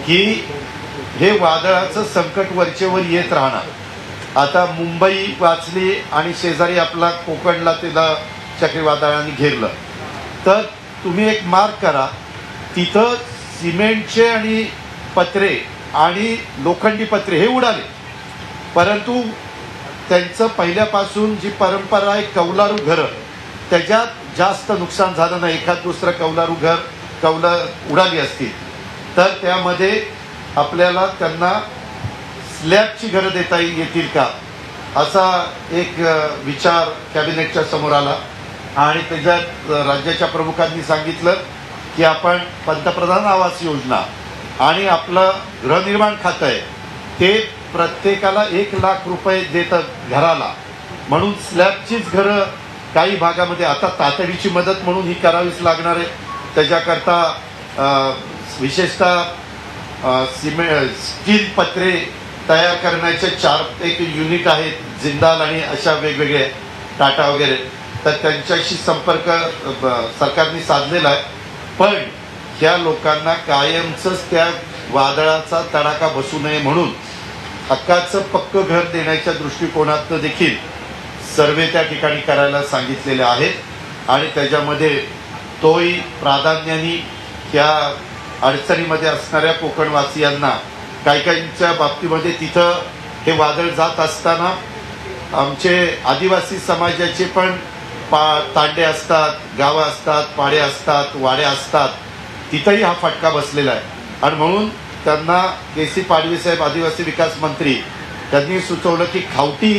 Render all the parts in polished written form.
की हे वादळाचं संकट वरचेवर येत राहणार। आता मुंबई वाचली आणि शेजारी आपला कोकणला तिला चक्रीवादळाने घेरलं, तर तुम्ही एक मार्क करा, तिथं सिमेंटचे आणि पत्रे आणि लोखंडी पत्रे हे उडाले, परंतु त्यांचं पहिल्यापासून जी परंपरा आहे कौलारू घरं, त्याच्यात जास्त नुकसान झालं नाही। एखाद दुसरं कौलं उडाली असती तर त्यामध्ये आपल्याला त्यांना स्लॅबची घरं देता येतील का, असा एक विचार कॅबिनेटच्या समोर आला। आणि त्याच्यात राज्याच्या प्रमुखांनी सांगितलं की आपण पंतप्रधान आवास योजना आणि आपलं गृहनिर्माण खातं आहे ते प्रत्येकाला 1 लाख रुपये देतं घराला, म्हणून स्लॅबचीच घरं काही भागामध्ये आता तातडीची मदत म्हणून ही करावीच लागणार आहे। त्याच्याकरता विशेषतः स्टील पत्रे तयार करण्याचे 4 युनिट आहेत, जिंदाल आणि अशा वेगवेगळे टाटा वगैरे, तर त्यांच्याशी संपर्क सरकारने साधलेला आहे। पण ह्या लोकांना कायमचंच त्या वादळाचा तडाखा बसू नये म्हणून हक्काचं पक्क घर देण्याच्या दृष्टिकोनातून देखील सर्वे त्या ठिकाणी करायला सांगितलेले आहेत। आणि त्याच्यामध्ये तोही प्राधान्याने त्या अडचणीमध्ये असणाऱ्या कोकणवासियांना, काहींच्या बाबतीमध्ये तिथं हे वादळ जात असताना आमचे आदिवासी समाजाचे पण तांडे असतात, गावं असतात, पाडे असतात, वाड्या असतात, तिथंही हा फटका बसलेला आहे। आणि म्हणून त्यांना केसी पाडवी साहेब आदिवासी विकास मंत्री त्यांनी सुचवलं की खावटी,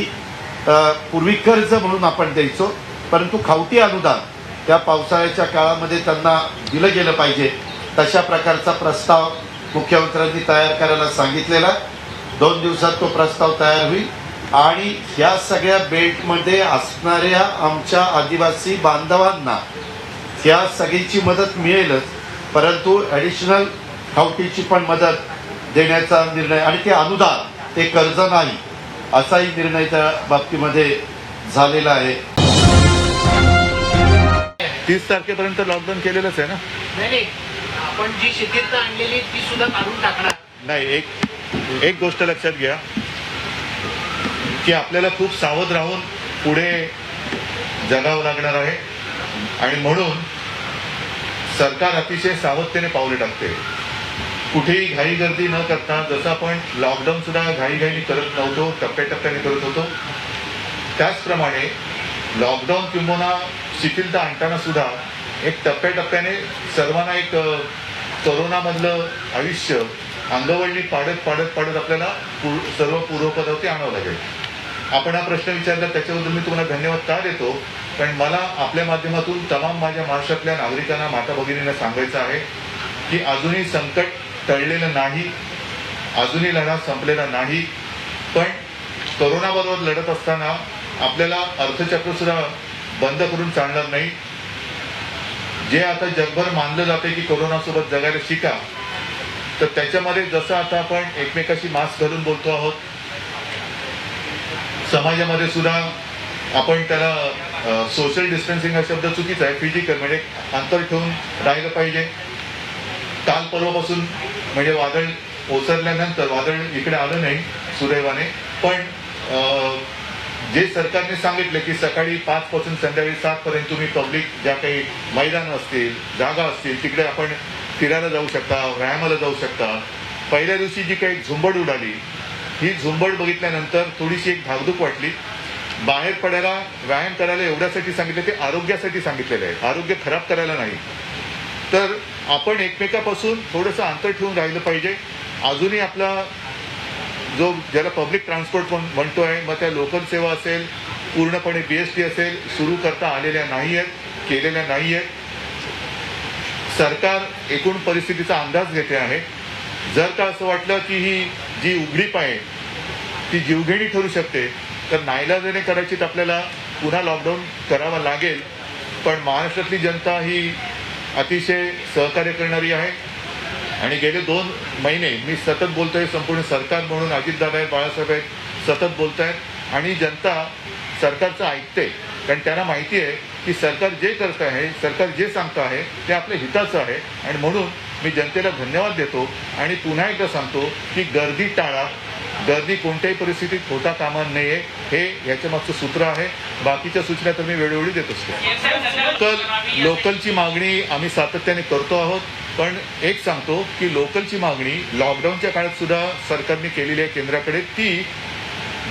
पूर्वी कर्ज म्हणून आपण द्यायचो, परंतु खावटी अनुदान त्या पावसाळ्याच्या काळामध्ये त्यांना दिलं गेलं पाहिजे, तशा प्रकारचा प्रस्ताव मुख्यमंत्र्यांनी तयार करायला सांगितलेला। 2 दिवसात तो प्रस्ताव तयार होईल आणि ह्या सगळ्या बेल्टमध्ये असणाऱ्या आमच्या आदिवासी बांधवांना ह्या सगळीची मदत मिळेलच, परंतु ॲडिशनल खावटीची पण मदत देण्याचा निर्णय, आणि ते अनुदान, ते कर्ज नाही, असाही निर्णय त्या बाबतीमध्ये झालेला आहे। 30 तारखेपर्यंत लॉकडाऊन केलेलंच आहे ना? नाही, आपण जी शिथिलता आणलेली ती सुद्धा काढून टाकणार नाही। एक गोष्ट लक्षात घ्या की आपल्याला खूप सावध राहून पुढे जगावं लागणार आहे, आणि म्हणून सरकार अतिशय सावधतेने पावले टाकते। कुठेही घाई गर्दी न करता, जसं आपण लॉकडाऊन सुद्धा घाईघाईने करत नव्हतो, टप्प्याटप्प्याने करत होतो, त्याचप्रमाणे लॉकडाऊन किंवा शिथिलता आणताना सुद्धा एक टप्प्याटप्प्याने सर्वांना एक कोरोनामधलं आयुष्य अंगवळणी पाडत आपल्याला सर्व पूर्वपदावरती आणावं लागेल। आपण हा प्रश्न विचारला त्याच्याबद्दल मी तुम्हाला धन्यवाद का देतो, पण मला आपल्या माध्यमातून तमाम माझ्या महाराष्ट्रातल्या नागरिकांना, माता भगिनींना सांगायचं आहे की अजूनही संकट टळलेलं नाही, अजूनही लढा संपलेला नाही, पण कोरोनाबरोबर लढत असताना आपल्याला अर्थचक्र सुद्धा बंद करून चालणार नाही। जे आता जगभर मानलं जाते की कोरोनासोबत जगायला शिका, तर त्याच्यामध्ये जसं आता आपण एकमेकाशी मास्क घालून बोलतो आहोत, समाजामध्ये सुद्धा आपण त्याला सोशल डिस्टन्सिंग हा शब्द चुकीचा आहे, फिजिकल म्हणजे अंतर ठेवून राहिलं पाहिजे। काल परवापासून म्हणजे वादळ ओसरल्यानंतर, वादळ इकडे आलं नाही सुदैवाने, पण जे सरकारने सांगितलं की सकाळी 5 पासून संध्याकाळी 7 पर्यंत तुम्ही पब्लिक ज्या काही मैदानं असतील, जागा असतील, तिकडे आपण फिरायला जाऊ शकता, व्यायामाला जाऊ शकता। पहिल्या दिवशी जी काही झुंबड उडाली, ही झुंबड बघितल्यानंतर थोडीशी एक धाकधूक वाटली। बाहेर पडायला, व्यायाम करायला एवढ्यासाठी सांगितलं, ते आरोग्यासाठी सांगितलेलं आहे, आरोग्य खराब करायला नाही। तर आपण एकमेकापासून थोडंसं अंतर ठेवून राहिलं पाहिजे। अजूनही आपला जो ज्याला पब्लिक ट्रान्सपोर्ट म्हणतोय, मग त्या लोकल सेवा असेल, पूर्णपणे BST असेल, सुरू करता आलेल्या नाही आहेत, केलेल्या नाही आहेत। सरकार एकूण परिस्थितीचा अंदाज घेते आहे। जर का असं वाटलं की ही जी उघडीप आहे ती जीवघेणी ठरू शकते, तर नाईलाजाने कदाचित आपल्याला पुन्हा लॉकडाऊन करावा लागेल, पण महाराष्ट्रातली जनता ही अतिशय सहकार्य करणारी आहे। आणि गेले 2 महिने मी सतत बोलतोय, संपूर्ण सरकार म्हणून अजितदादा आहेत, बाळासाहेब आहेत, सतत बोलत आहेत, आणि जनता सरकारचं ऐकते, कारण त्यांना माहिती आहे की सरकार जे करत आहे, सरकार जे सांगतं आहे ते आपल्या हिताचं आहे, आणि म्हणून मी जनतेला धन्यवाद देतो आणि पुन्हा एकदा सांगतो की गर्दी टाळा. गर्दी कोणत्याही परिस्थितीत होता कामा नये, हे याच्या मागचं सूत्र आहे. बाकीच्या सूचना तर मी वेळोवेळी देत असतो. लोकलची मागणी आम्ही सातत्याने करतो आहोत, पण एक सांगतो की लोकलची मागणी लॉकडाऊनच्या काळात सुद्धा सरकारने केलेली आहे केंद्राकडे. ती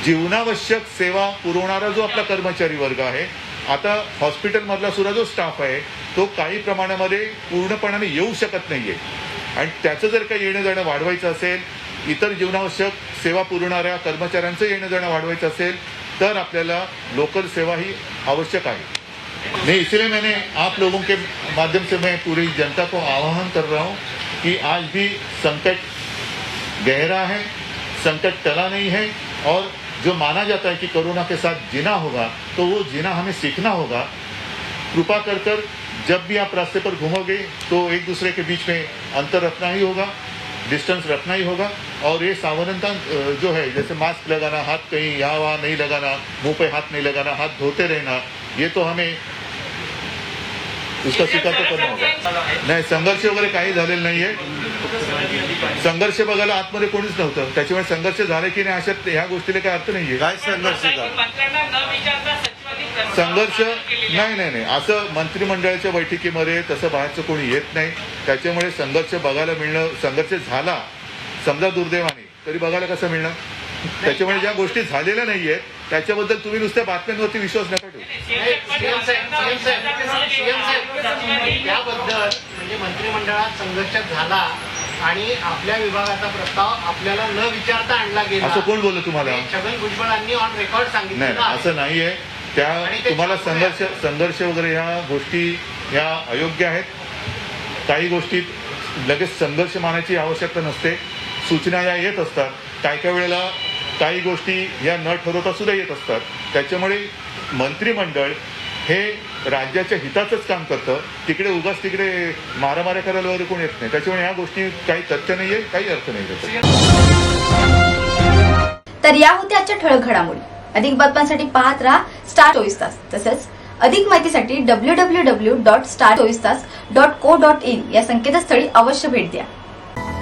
जीवनावश्यक सेवा पुरवणारा जो आपला कर्मचारी वर्ग आहे, आता हॉस्पिटलमधला सुद्धा जो स्टाफ आहे तो काही प्रमाणामध्ये पूर्णपणाने येऊ शकत नाहीये आणि त्याचं जर काही येणं जाणं वाढवायचं असेल, इतर जीवनावश्यक सेवा पुरवणाऱ्या कर्मचाऱ्यांचं येणं जाणं वाढवायचं असेल तर आपल्याला लोकल सेवा ही आवश्यक आहे. नहीं, इसलिए मैंने आप लोगों के माध्यम से मैं पूरी जनता को आह्वान कर रहा हूँ कि आज भी संकट गहरा है, संकट टला नहीं है और जो माना जाता है कि कोरोना के साथ जीना होगा तो वो जीना हमें सीखना होगा. कृपा कर जब भी आप रास्ते पर घूमोगे तो एक दूसरे के बीच में अंतर रखना ही होगा, डिस्टेंस रखना ही होगा और ये सावधानता जो है, जैसे मास्क लगाना, हाथ कहीं यहाँ वहाँ नहीं लगाना, मुंह पे हाथ नहीं लगाना, हाथ धोते रहना, ये तो हमें उसका स्वीकार तो करना होगा. नाही, संघर्ष वगैरे काही झालेलं नाहीये. संघर्ष बघायला आतमध्ये कोणीच नव्हतं, त्याच्यामुळे संघर्ष झाले की नाही अशा ह्या गोष्टीला काही अर्थ नाहीये. काय संघर्ष झाला? संघर्ष नाही असं मंत्रिमंडळाच्या बैठकीमध्ये तसं बाहेरचं कोणी येत नाही. त्याच्यामुळे संघर्ष बघायला मिळणं, संघर्ष झाला समजा दुर्दैवाने तरी बघायला कसं मिळणार. त्याच्यामुळे ज्या गोष्टी झालेल्या नाहीयेत त्याच्याबद्दल तुम्ही नुसत्या बातम्यांवरती विश्वास नका ठेवू. याबद्दल म्हणजे मंत्रिमंडळात संघर्ष झाला आणि आपल्या विभागाचा प्रस्ताव आपल्याला न विचारता आणला गेला, असं कोण बोललं तुम्हाला? छगन भुजबळांनी ऑन रेकॉर्ड सांगितलं. नाही, असं नाहीये. त्या तुम्हाला संघर्ष वगैरे ह्या गोष्टी ह्या अयोग्य आहेत. काही गोष्टीत लगेच संघर्ष मानायची आवश्यकता नसते. सूचना या येत असतात. काय वेळेला काही गोष्टी या न ठरवता सुद्धा येत असतात. त्याच्यामुळे मंत्रिमंडळ हे राज्याच्या हिताचंच काम करतं. तिकडे उगाच तिकडे मारामाऱ्या करायला वगैरे कोण येत नाही. त्याच्यामुळे या गोष्टी काही तथ्य नाहीये, काही अर्थ नाही त्याचा. तर या होत्या आजच्या ठळक घडामोडी. अधिक बातम्यांसाठी पाहत राहा स्टार 24 तास. तसंच अधिक माहितीसाठी www.star24tas.co.in या संकेतस्थळी अवश्य भेट द्या.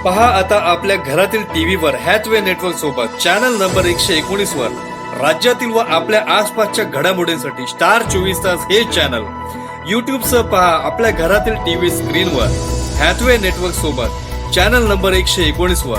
पहा आता आपल्या घरातील टीव्हीवर हॅथवे नेटवर्क सोबत चॅनल नंबर 119 वर राज्यातील व आपल्या आसपासच्या घडामोडींसाठी स्टार 24 तास हे चॅनल युट्यूबसह पहा आपल्या घरातील टीव्ही स्क्रीनवर हॅथवे नेटवर्क सोबत चॅनल नंबर 119 वर.